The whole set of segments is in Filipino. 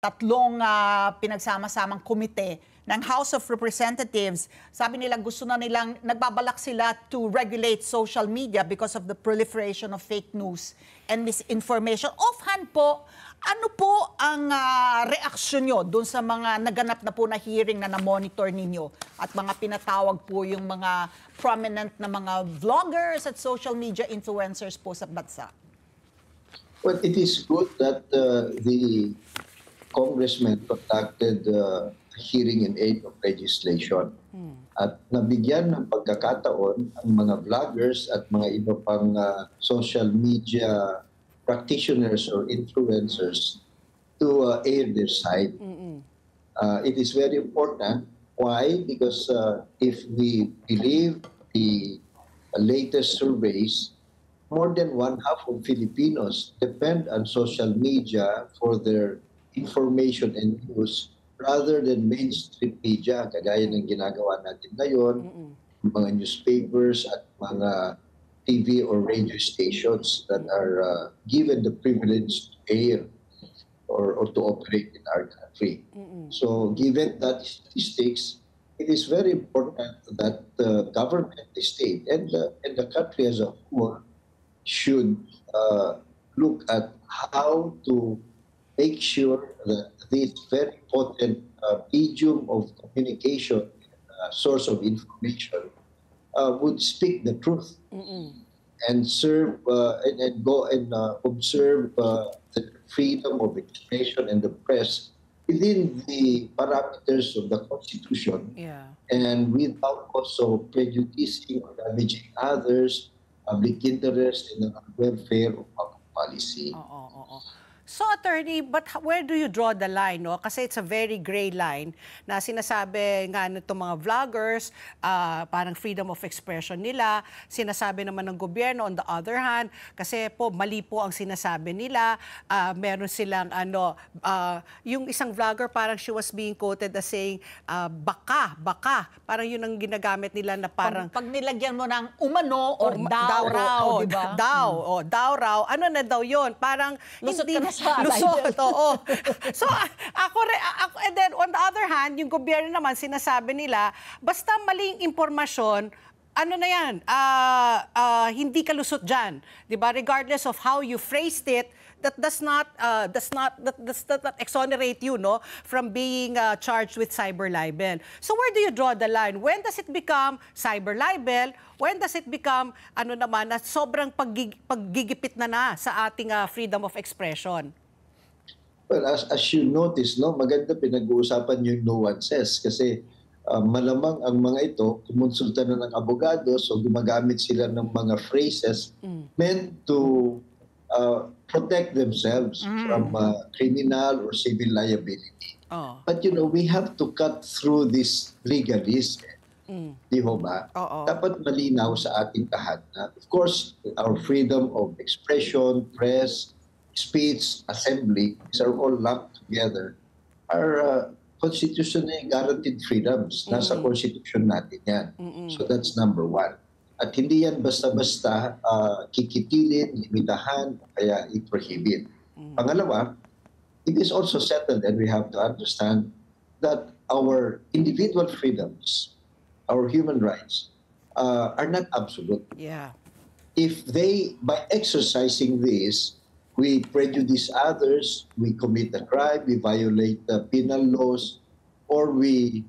tatlong pinagsama-samang komite ng House of Representatives. Sabi nila gusto na nilang, nagbabalak sila to regulate social media because of the proliferation of fake news and misinformation. Offhand po, ano po ang reaksyon nyo doon sa mga naganap na po na hearing na na-monitor ninyo at mga pinatawag po yung mga prominent na mga vloggers at social media influencers po sa bansa? Well, it is good that the congressman conducted a hearing in aid of legislation at nabigyan ng pagkakataon ang mga vloggers at mga iba pang social media practitioners or influencers to air their side. It is very important. Why? Because if we believe the latest surveys, more than one-half of Filipinos depend on social media for their information and news rather than mainstream media, kagaya ng ginagawa natin ngayon, mga newspapers at mga TV or radio stations that are given the privilege to air or to operate in our country. So given that statistics, it is very important that the government, the state, and the country as a whole should look at how to make sure that this very potent medium of communication, source of information, would speak the truth and serve and go and observe the freedom of expression and the press within the parameters of the Constitution, and without also prejudicing or damaging others, public interest, and the welfare of public policy. So, attorney, but where do you draw the line? No? Kasi it's a very gray line na sinasabi nga nitong mga vloggers, parang freedom of expression nila. Sinasabi naman ng gobyerno, on the other hand, kasi po mali po ang sinasabi nila. Meron silang, yung isang vlogger, parang she was being quoted as saying, baka. Parang yun ang ginagamit nila na parang... Pag nilagyan mo ng umano or daw raw, di ba? Daw raw. Ano na daw yun? Parang Lusot hindi... ka na sa Lusot, oo. So, and then on the other hand, yung gobyerno naman, sinasabi nila, basta maling impormasyon, ano na yan, hindi ka lusot dyan. Diba? Regardless of how you phrased it, that does not exonerate you, no, from being charged with cyber libel. So where do you draw the line? When does it become cyber libel? When does it become na sobrang paggigipit na sa ating freedom of expression? Well, as you notice, no, maganda pinag-uusapan yung nuances kasi malamang ang mga ito kumonsulta na ng abogado, so gumagamit sila ng mga phrases meant to protect themselves from criminal or civil liability. But we have to cut through this legalist. Di ho ba? Dapat malinaw sa ating lahat na, of course, our freedom of expression, press, speech, assembly, these are all lumped together, are constitutionally guaranteed freedoms. Nasa constitution natin yan. So that's number one. At hindi yan basta-basta kikitilin, limitahan, kaya i-prohibit. Pangalawa, it is also settled and we have to understand that our individual freedoms, our human rights, are not absolute. If they, by exercising this, we prejudice others, we commit a crime, we violate the penal laws, or we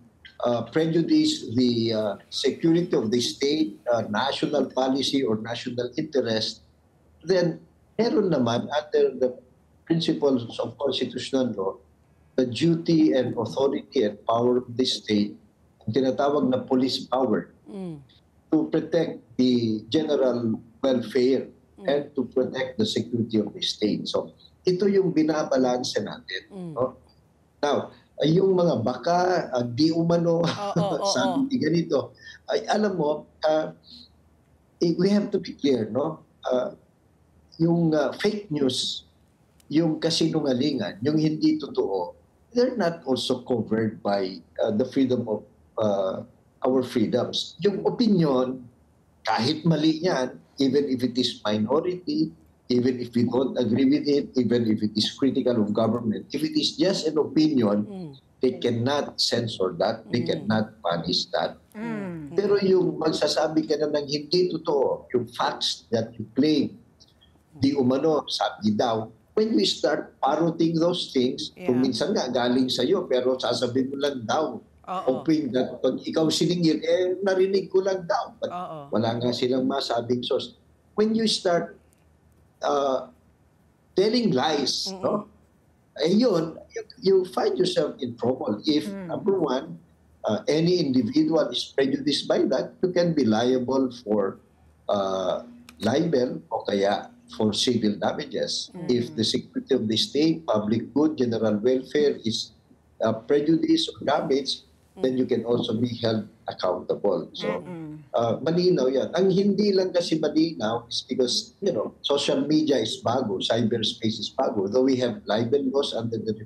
prejudice the security of the state, national policy, or national interest, then meron naman under the principles of constitutional law, the duty and authority and power of the state, ang tinatawag na police power, to protect the general welfare and to protect the security of the state. So, ito yung binabalanse natin. No? Now, yung mga baka, di umano, sabi ganito, ay, alam mo, we have to be clear, no? Yung fake news, yung kasinungalingan, yung hindi totoo, they're not also covered by the freedom of our freedoms. Yung opinion, kahit mali yan, even if it is minority, even if we don't agree with it, even if it is critical of government, if it is just an opinion, they cannot censor that, they cannot punish that. Pero yung magsasabi ka na ng hindi totoo, yung facts that you claim, di umano, sabi daw, when we start parroting those things, kung minsan nga galing sa'yo, pero sasabihin mo lang daw, hoping that pag ikaw siningil, narinig ko lang daw. But wala nga silang masabing source. When you start telling lies, no? Yun, you find yourself in trouble. If, number one, any individual is prejudiced by that, you can be liable for libel o kaya for civil damages. If the security of the state, public good, general welfare is prejudiced or damaged, then you can also be held accountable. So, malinaw yan. Ang hindi lang kasi malinaw is because, social media is bago, cyberspace is bago. Though we have libel laws under the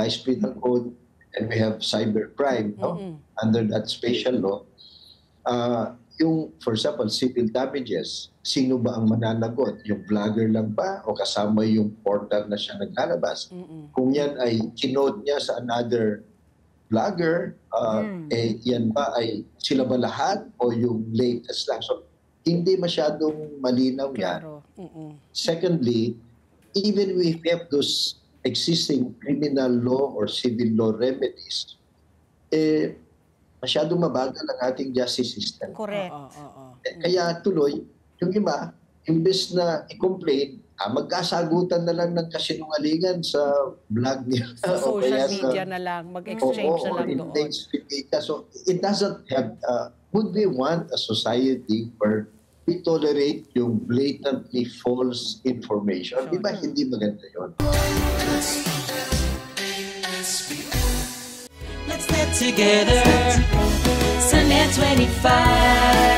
Vice Penal Code and we have cybercrime under that special law, yung, for example, civil damages, sino ba ang mananagot? Yung vlogger lang ba o kasama yung portal na siya naglalabas? Kung yan ay kinote niya sa another vlogger, yan ba ay sila ba lahat o yung latest lang? So, hindi masyadong malinaw yan. Secondly, even if we have those existing criminal law or civil law remedies, masyadong mabagal ang ating justice system. Correct. Kaya tuloy, yung iba, imbes na i-complain, magkasagutan na lang ng kasinungalingan sa vlog nila. Sa o kaya social media na lang, mag-exchange na lang doon. So it doesn't have, would we want a society where we tolerate yung blatantly false information? Di ba hindi maganda yun? Let's get together, Sunday 25.